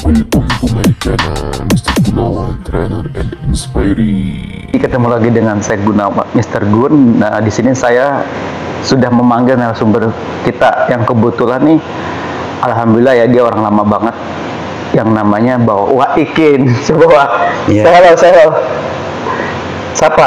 Welcome to my channel, Mr. Gunawan, trainer and inspiring. Ketemu lagi dengan saya Gunawan, Mr. Gun. Nah, di sini saya sudah memanggil narasumber kita yang kebetulan nih, alhamdulillah ya, dia orang lama banget, yang namanya Wak Ikin. Coba Wak, Yeah. saya siapa?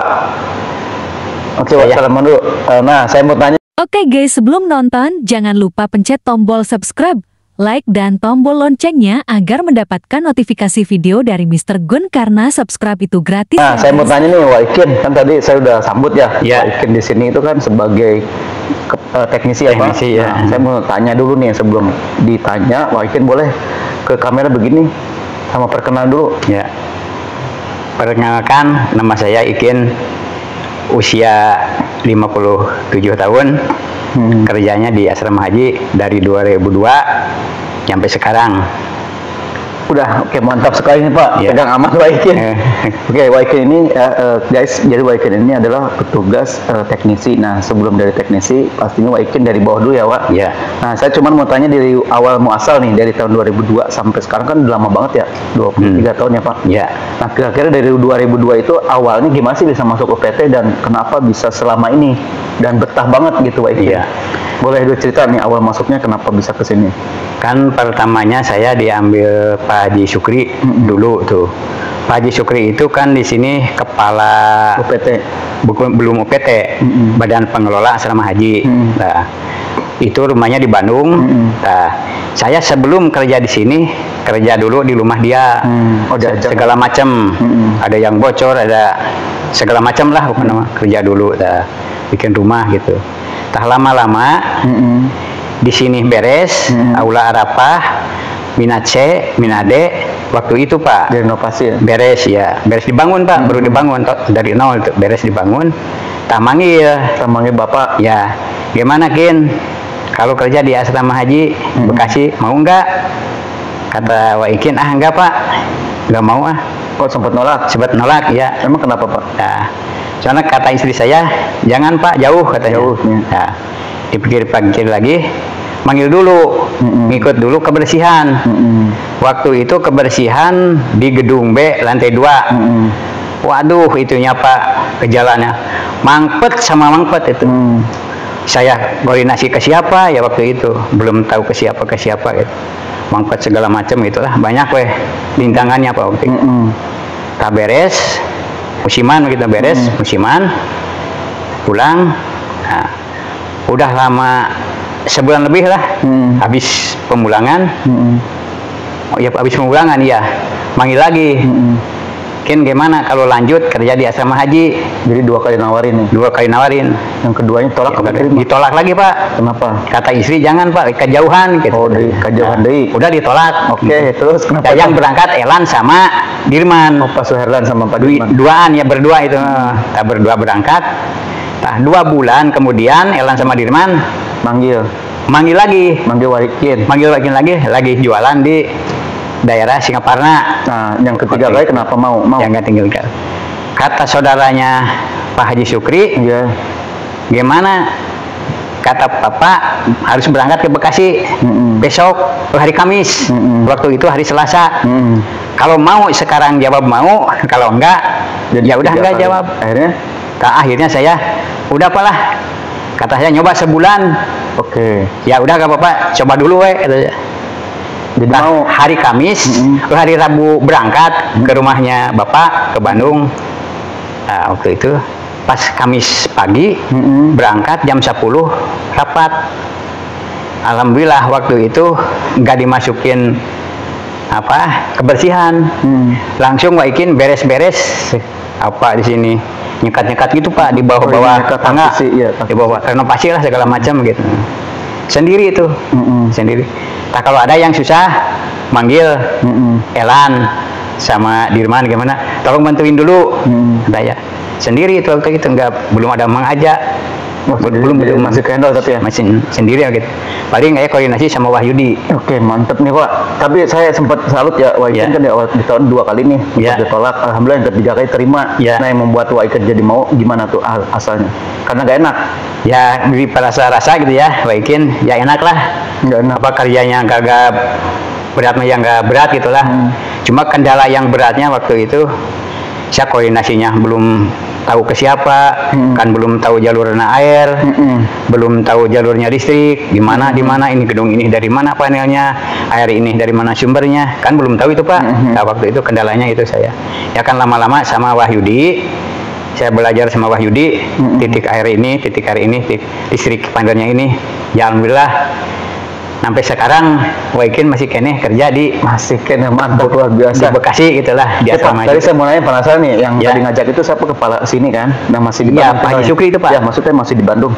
Oke, Wak, salaman dulu. Nah, saya mau tanya. Oke guys, sebelum nonton, jangan lupa pencet tombol subscribe, like, dan tombol loncengnya agar mendapatkan notifikasi video dari Mr. Gun, karena subscribe itu gratis. Nah, saya mau tanya nih, Wak Ikin, kan tadi saya udah sambut ya. Ya. Wak Ikin di sini itu kan sebagai teknisi ya, Pak? Teknisi, ya. Nah, saya mau tanya dulu nih, sebelum ditanya, Wak Ikin boleh ke kamera begini, sama perkenalan dulu. Ya, perkenalkan, nama saya Ikin, usia 57 tahun, kerjanya di asrama haji dari 2002 sampai sekarang. Udah, oke, mantap sekali nih Pak. Ya. Pegang aman Wak Ikin. Oke, Wak Ikin ini guys, jadi Wak Ikin ini adalah petugas teknisi. Nah, sebelum dari teknisi, pastinya Wak Ikin dari bawah dulu ya, Wak. Ya. Nah, saya cuma mau tanya dari awal muasal nih, dari tahun 2002 sampai sekarang kan udah lama banget ya, 23 tahun ya Pak. Ya. Nah, kira-kira dari 2002 itu awalnya gimana sih bisa masuk ke PT dan kenapa bisa selama ini dan betah banget gitu Wak Ikin? Iya. Boleh dulu cerita nih awal masuknya kenapa bisa ke sini? Kan pertamanya saya diambil Pak Haji Sukri dulu tuh. Pak Haji Sukri itu kan di sini kepala UPT. belum UPT, Badan Pengelola Asrama Haji. Nah, itu rumahnya di Bandung. Nah, saya sebelum kerja di sini, kerja dulu di rumah dia. Oh, diajak. Segala macam. Ada yang bocor, ada segala macam lah, bukan nama kerja dulu. Nah, bikin rumah gitu. Tah lama-lama di sini beres, Aula Arafah, Mina C, Mina D, waktu itu Pak. Direnovasi ya? Beres ya, beres dibangun Pak, baru dibangun dari nol itu, beres dibangun. Tak manggil, Samangnya Bapak. ya, gimana Kin? Kalau kerja di asrama haji Bekasi, mau nggak? Kata Wak Ikin, enggak Pak, nggak mau ah. Oh, sempat nolak. Sempat nolak ya. Emang kenapa Pak? Nah, soalnya kata istri saya, jangan Pak, jauh katanya. Jauh, ya. Nah, dipikir-pikir lagi, manggil dulu, ngikut dulu kebersihan. Waktu itu kebersihan di gedung B lantai 2. Waduh, itunya Pak, kejalannya mangpet sama mangpet itu. Saya koordinasi ke siapa ya waktu itu, belum tahu ke siapa gitu. Mangpet segala macam itulah, banyak weh bintangannya Pak waktu itu. Tak beres, musiman kita beres, musiman, pulang. Nah, udah lama, sebulan lebih lah, habis pemulangan. Oh ya, habis pemulangan ya, manggil lagi. Kin, gimana kalau lanjut kerja di asrama haji? Jadi 2 kali nawarin nih. 2 kali nawarin. Yang keduanya tolak apa terima? Ditolak lagi Pak. Kenapa? Kata istri, jangan Pak, kejauhan gitu. Oh, di kejauhan deui. Udah ditolak. Oke, terus kenapa? Yang berangkat Elan sama Dirman. Oh, Pak Suherlan sama Pak Dirman. Duaan ya, berdua itu. Kita berdua berangkat. Nah, 2 bulan kemudian Elan sama Dirman Manggil lagi. Wak Ikin. Manggil lagi jualan di daerah Singaparna. Nah, yang ketiga kali kenapa mau? Yang nggak tinggal. Kata saudaranya Pak Haji Sukri, Iya. gimana? Kata Bapak harus berangkat ke Bekasi besok hari Kamis. Waktu itu hari Selasa. Kalau mau sekarang jawab mau, kalau enggak ya udah 3 enggak kali. jawab. Akhirnya Saya udah apalah. Kata saya nyoba sebulan. oke. Ya udah gak apa-apa, coba dulu katanya. Jadi Nah, mau hari Kamis, hari Rabu berangkat ke rumahnya Bapak ke Bandung. Nah, waktu itu pas Kamis pagi berangkat jam 10 rapat. Alhamdulillah waktu itu nggak dimasukin kebersihan. Langsung Wak Ikin beres-beres apa di sini, nyekat-nyekat gitu Pak, di bawah-bawah nyekat tangga, transisi, iya, di bawah renovasi lah segala macam gitu. Sendiri itu, sendiri. Nah, kalau ada yang susah, manggil Elan sama Dirman, gimana? Tolong bantuin dulu. Ada ya. Sendiri itu waktu itu belum ada mengajak. Belum masih kendal tapi ya. Masih sendiri gitu. Paling kayak koordinasi sama Wahyudi. Oke, mantep nih Pak. Tapi saya sempat salut ya, Wak Ikin kan di tahun 2 kali nih ditolak. Alhamdulillah yang ketiga kali terima. Nah, yang membuat Wak Ikin jadi mau gimana tuh asalnya? Karena gak enak. Ya, dari rasa-rasa gitu ya, Wak Ikin, ya enak lah. Gak enak. Apa kerjanya kagak berat mah yang nggak berat gitulah. Cuma kendala yang beratnya waktu itu saya koordinasinya belum tahu ke siapa, kan belum tahu jalurnya air, belum tahu jalurnya listrik, di mana ini gedung ini dari mana panelnya, air ini dari mana sumbernya, kan belum tahu itu Pak. Nah, waktu itu kendalanya itu saya. Ya kan lama-lama sama Wahyudi, saya belajar sama Wahyudi, titik air ini, titik listrik panelnya ini, ya alhamdulillah. Sampai sekarang Waikin masih kene kerja di mantap luar biasa di Bekasi gitulah di asrama. Tadi saya mau nanya, penasaran nih, yang tadi ngajak itu siapa kepala sini kan? Nah, masih di Bandung. Pak Haji Sukri itu Pak. Ya, maksudnya masih di Bandung.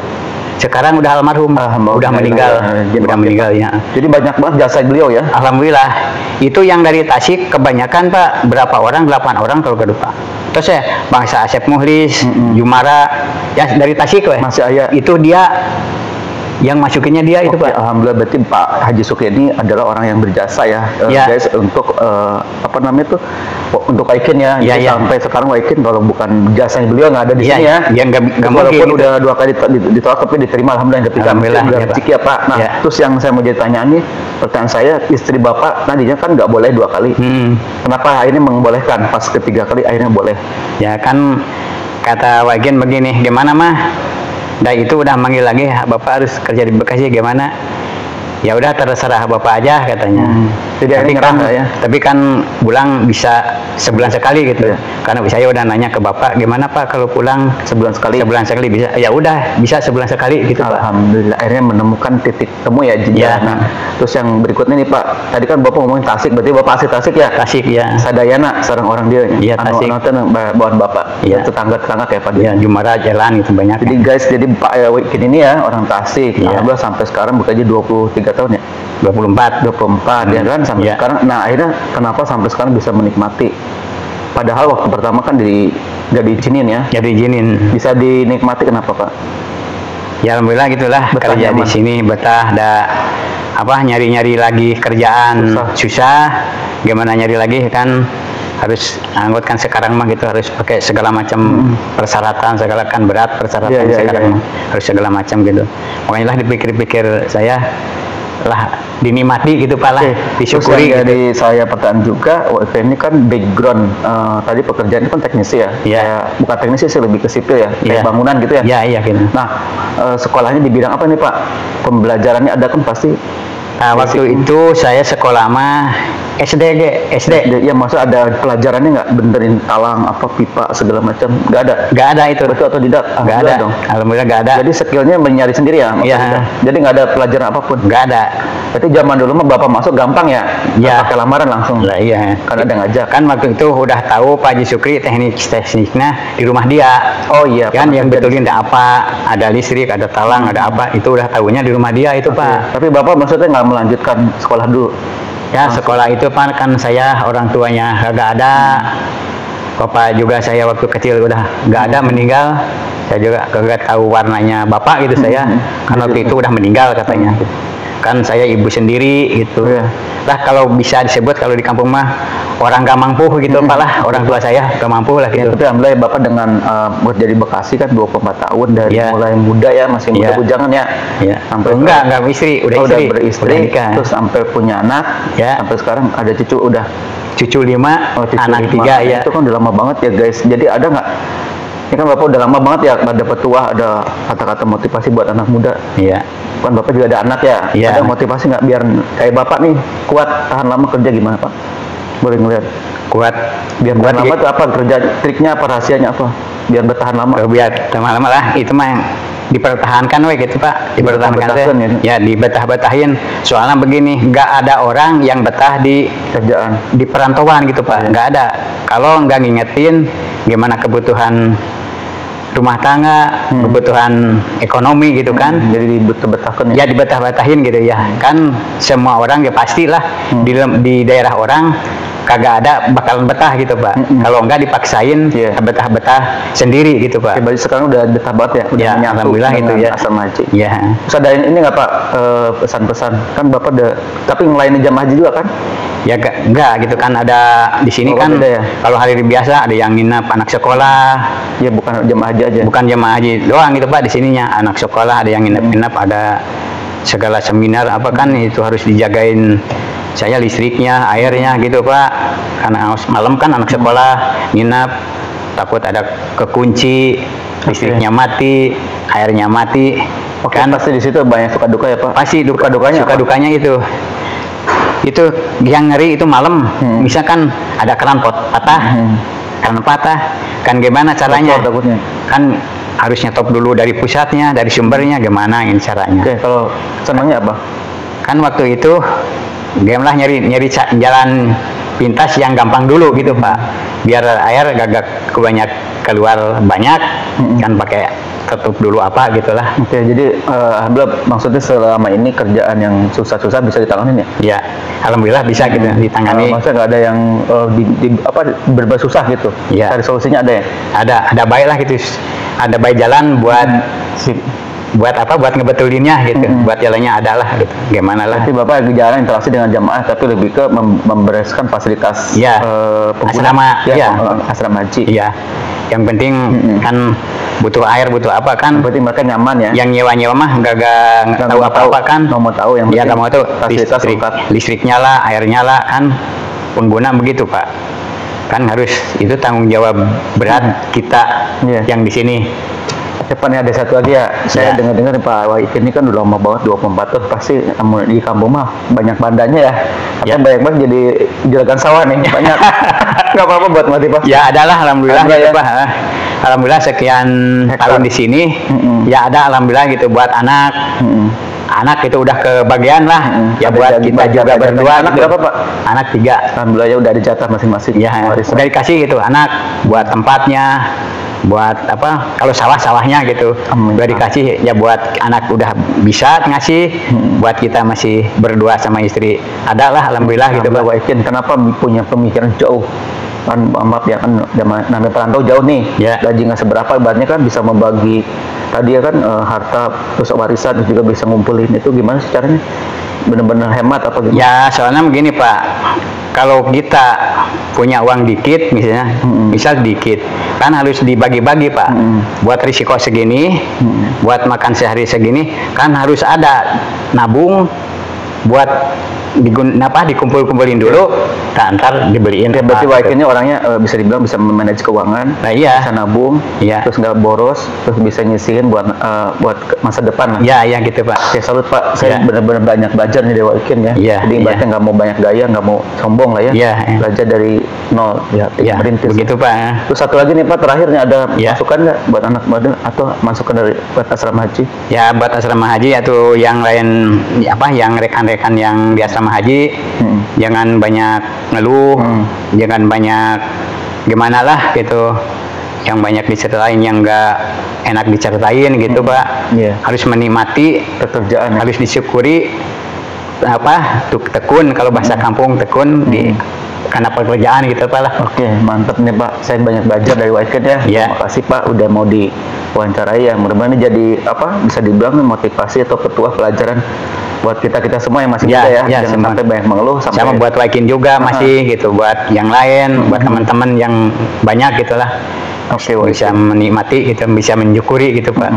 Sekarang udah almarhum, udah meninggal, ya. Jadi banyak banget jasa beliau ya. Alhamdulillah. Itu yang dari Tasik kebanyakan Pak, berapa orang? 8 orang kalau gak lupa. Terus ya Bangsa Asep Muhlis, Jumara, ya dari Tasik Masih ayah. Itu dia yang masukinnya dia itu Pak. Alhamdulillah, berarti Pak Haji Sukri ini adalah orang yang berjasa ya, guys, untuk apa namanya itu, untuk Waikin ya. Jadi sampai sekarang Waikin kalau bukan jasanya beliau nggak ada di sini ya. Ya nggak mungkin. Walaupun udah 2 kali ditolak tapi diterima, alhamdulillah ketika rezeki ya Pak. Nah, terus yang saya mau jadi tanyaan nih, pertanyaan saya, istri Bapak tadinya kan nggak boleh 2 kali. Kenapa akhirnya membolehkan pas ketiga kali akhirnya boleh? Ya kan kata Waikin begini, gimana mah? Dan itu udah manggil lagi, Bapak harus kerja di Bekasi gimana? Ya udah terserah Bapak aja katanya. Tapi kan pulang bisa sebulan sekali gitu. Karena saya udah nanya ke Bapak, gimana Pak kalau pulang sebulan sekali? Sebulan sekali bisa. Ya udah bisa sebulan sekali gitu Pak. Alhamdulillah akhirnya menemukan titik temu ya. Nah, terus yang berikutnya nih Pak, tadi kan Bapak ngomongin Tasik, berarti Bapak asli Tasik ya? Tasik ya. Sadayana sareng orang dia. Iya Tasik. Bawaan Bapak. Iya. Tetangga kayak Pak. Iya, Jumara jalan itu banyak. Jadi guys, jadi Pak Waikin ini ya orang Tasik. Alhamdulillah sampai sekarang bekerja 23 tahun ya. 24 ya kan sampai sekarang. Nah, akhirnya kenapa sampai sekarang bisa menikmati, padahal waktu pertama kan nggak diizinin ya? Jadi izinin. Bisa dinikmati, kenapa Pak? Ya alhamdulillah gitulah, kerja di sini betah, ada apa nyari-nyari lagi kerjaan susah. Gimana nyari lagi kan, harus anggot kan sekarang mah gitu, harus pakai segala macam persyaratan, segala kan berat persyaratan sekarang harus segala macam gitu. Makanya lah dipikir-pikir saya lah, dinikmati gitu Pak lah, disyukuri. Jadi saya pertanyaan juga, ini kan background tadi pekerjaan itu kan teknisi ya, bukan teknisi sih, lebih ke sipil ya, kayak bangunan gitu ya. Iya gitu. Nah, sekolahnya di bidang apa nih Pak? Pembelajarannya ada kan pasti. Nah, waktu itu saya sekolah mah SD. Ya, maksud ada pelajarannya nggak, benerin talang apa pipa segala macam? Nggak ada. Nggak ada itu. Betul atau tidak? Nggak ada dong. Alhamdulillah nggak ada. Jadi skillnya mencari sendiri ya? Iya. Jadi nggak ada pelajaran apapun? Nggak ada. Berarti zaman dulu mah Bapak masuk gampang ya? Iya. Pakai lamaran langsung? Nah, iya. Kan ada ngajak. Kan waktu itu udah tahu Pak Haji Sukri tekniknya di rumah dia. Oh iya. Kan yang betulin ada listrik, ada talang, ada apa, itu udah tahunya di rumah dia itu Pak. Tapi Bapak maksudnya nggak melanjutkan sekolah dulu? Ya sekolah itu Pak, kan saya orang tuanya nggak ada. Bapak juga saya waktu kecil udah nggak ada, meninggal. Saya juga kagak tahu warnanya Bapak gitu saya. Karena waktu itu udah meninggal katanya. Kan saya ibu sendiri gitu. Lah kalau bisa disebut kalau di kampung mah orang gak mampu gitu Pak lah, orang tua saya gak mampu lah gitu. Tapi alhamdulillah Bapak dengan bekerja di Bekasi kan 24 tahun dari mulai muda ya, masih muda bujangan ya. Sampai enggak istri, udah beristri, terus sampai punya anak, sampai sekarang ada cucu, udah cucu 5, anak 3 ya. Itu kan udah lama banget ya guys. Jadi ada nggak, ini kan Bapak udah lama banget ya, ada petua, ada kata-kata motivasi buat anak muda. Iya. Kan Bapak juga ada anak ya. Ada motivasi nggak biar kayak Bapak nih kuat tahan lama kerja, gimana Pak? Boleh ngeliat kuat biar tahan lama itu apa, kerja triknya apa, rahasianya apa biar bertahan lama? Biar tahan lama lah, itu mah yang dipertahankan gitu Pak, dipertahankan ya, dibetah-betahin. Soalnya begini, nggak ada orang yang betah di kerjaan di perantauan gitu Pak, nggak ada. Kalau nggak ngingetin gimana kebutuhan rumah tangga, kebutuhan ekonomi gitu kan, jadi dibetah-betahkan ya, dibetah-betahin gitu ya. Kan semua orang ya pastilah di daerah orang kagak ada bakalan betah gitu Pak. Kalau enggak dipaksain betah-betah sendiri gitu Pak. Berarti sekarang udah betah banget ya, udah menyatu alhamdulillah itu ya. Asal haji. Ya. Terus ada ini nggak Pak, pesan-pesan kan Bapak ada, tapi ngelainin jamaah haji juga kan? Ya enggak gitu kan, ada di sini kan kalau hari biasa ada yang nginep anak sekolah. Ya bukan jamaah haji aja. Bukan jamaah haji doang gitu Pak, di sininya anak sekolah ada yang nginep-nginep, ada segala seminar apa kan itu harus dijagain saya listriknya, airnya gitu Pak. Karena malam kan anak sekolah nginap, takut ada kekunci, listriknya mati, airnya mati. Kan pasti di situ banyak suka duka ya Pak. Pasti suka dukanya itu yang ngeri itu malam. Misalkan ada keran patah, kan gimana caranya? Takutnya. Kan harus nyetop dulu dari pusatnya, dari sumbernya, gimana ini caranya? Oke, kalau senangnya apa? Kan waktu itu lah nyari jalan pintas yang gampang dulu gitu Pak, biar air gagak keluar banyak, kan pakai tutup dulu apa gitulah. Oke, jadi alhamdulillah maksudnya selama ini kerjaan yang susah-susah bisa ditanganin ya? Ya, alhamdulillah bisa gitu ditangani. Maksudnya nggak ada yang berbuat susah gitu? Ya. Cari solusinya ada ya? Ada baik lah gitu, ada baik jalan buat buat ngebetulinnya gitu, buat jalannya adalah gitu, gimana lah. Tapi Bapak lagi jalan interaksi dengan jamaah, tapi lebih ke membereskan fasilitas asrama, asrama haji. Iya, yang penting kan butuh air, butuh apa kan. Berarti mereka nyaman ya. Yang nyewa mah nggak tahu apa-apa kan. Nggak mau tahu yang penting. Ya nggak mau tahu listriknya lah, airnya lah kan, pengguna begitu Pak. Kan harus itu tanggung jawab berat kita yang di sini. Depannya ada satu lagi ya, saya dengar-dengar Pak Waikin ini kan udah lama banget 24 tahun, pasti di kampung mah banyak bandanya ya. Katanya banyak banget jadi juragan sawah nih, banyak. Nggak apa-apa buat motivasi. Ya adalah alhamdulillah gitu Pak. Alhamdulillah sekian tahun di sini, ya ada alhamdulillah gitu buat anak. Anak itu udah kebagian lah, ya buat kita juga berdua. Anak berapa Pak? Anak 3. Alhamdulillah ya udah ada jatah masing-masing. Ya, udah dikasih gitu anak buat tempatnya, buat apa? Kalau sawahnya gitu, udah dikasih ya buat anak udah bisa ngasih, buat kita masih berdua sama istri. Ada lah alhamdulillah gitu Pak. Waikin kenapa punya pemikiran jauh? Kan maaf ya kan namanya perantau jauh nih, gaji nggak seberapa, ibaratnya kan bisa membagi tadi ya kan harta terus warisan terus juga bisa ngumpulin, itu gimana sih caranya? Bener-bener hemat apa gimana? Ya soalnya begini Pak, kalau kita punya uang dikit misalnya, misal dikit, kan harus dibagi-bagi Pak. Buat risiko segini, buat makan sehari segini, kan harus ada nabung buat dikumpul-kumpulin dulu, ntar dibeliin. Ya, berarti Waikin ini orangnya bisa dibilang bisa memanage keuangan, bisa nabung, terus nggak boros, terus bisa nyisihin buat masa depan lah. Ya gitu Pak. Oke, salut Pak. Saya benar-benar banyak belajar nih dari Waikin ya. Jadi ibaratnya nggak mau banyak gaya, nggak mau sombong lah ya. Belajar dari nol, merintis. Begitu Pak. Terus satu lagi nih Pak, terakhirnya ada masukan nggak buat anak muda atau masukan dari buat asrama haji? Ya buat asrama haji atau yang lain yang rekan-rekan yang di asrama haji, jangan banyak ngeluh, jangan banyak gimana lah gitu, yang banyak diceritain yang nggak enak diceritain gitu Pak. Harus menikmati pekerjaan, harus disyukuri tekun, kalau bahasa kampung tekun karena pekerjaan gitu Pak lah. Oke, mantap nih Pak, saya banyak belajar dari Waikin ya. Terima kasih Pak udah mau diwawancarai ya, mudah-mudahan jadi bisa dibilang motivasi atau petuah pelajaran buat kita semua yang masih muda ya, jangan sampai banyak mengeluh. Sama buat Waikin juga masih gitu, buat yang lain, buat teman-teman yang banyak gitulah. Oke, bisa menikmati gitu, bisa mensyukuri gitu Pak.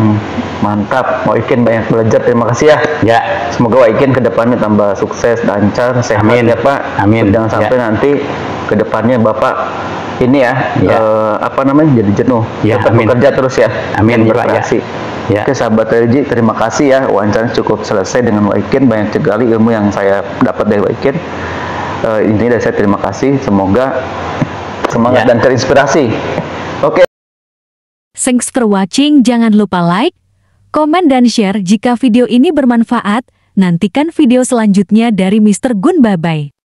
Mantap, Waikin banyak belajar, terima kasih ya. Semoga Waikin kedepannya tambah sukses, lancar, sehat ya Pak. Amin. Jangan sampai nanti kedepannya Bapak ini jadi jenuh. Tetap bekerja terus ya. Amin Pak ya. Oke sahabat religi, terima kasih ya, wawancara cukup selesai dengan Waikin, banyak sekali ilmu yang saya dapat dari Waikin. Intinya dari saya terima kasih, semoga semangat dan terinspirasi. Oke. Thanks for watching, jangan lupa like, komen dan share jika video ini bermanfaat. Nantikan video selanjutnya dari Mr. Gun. Bye bye.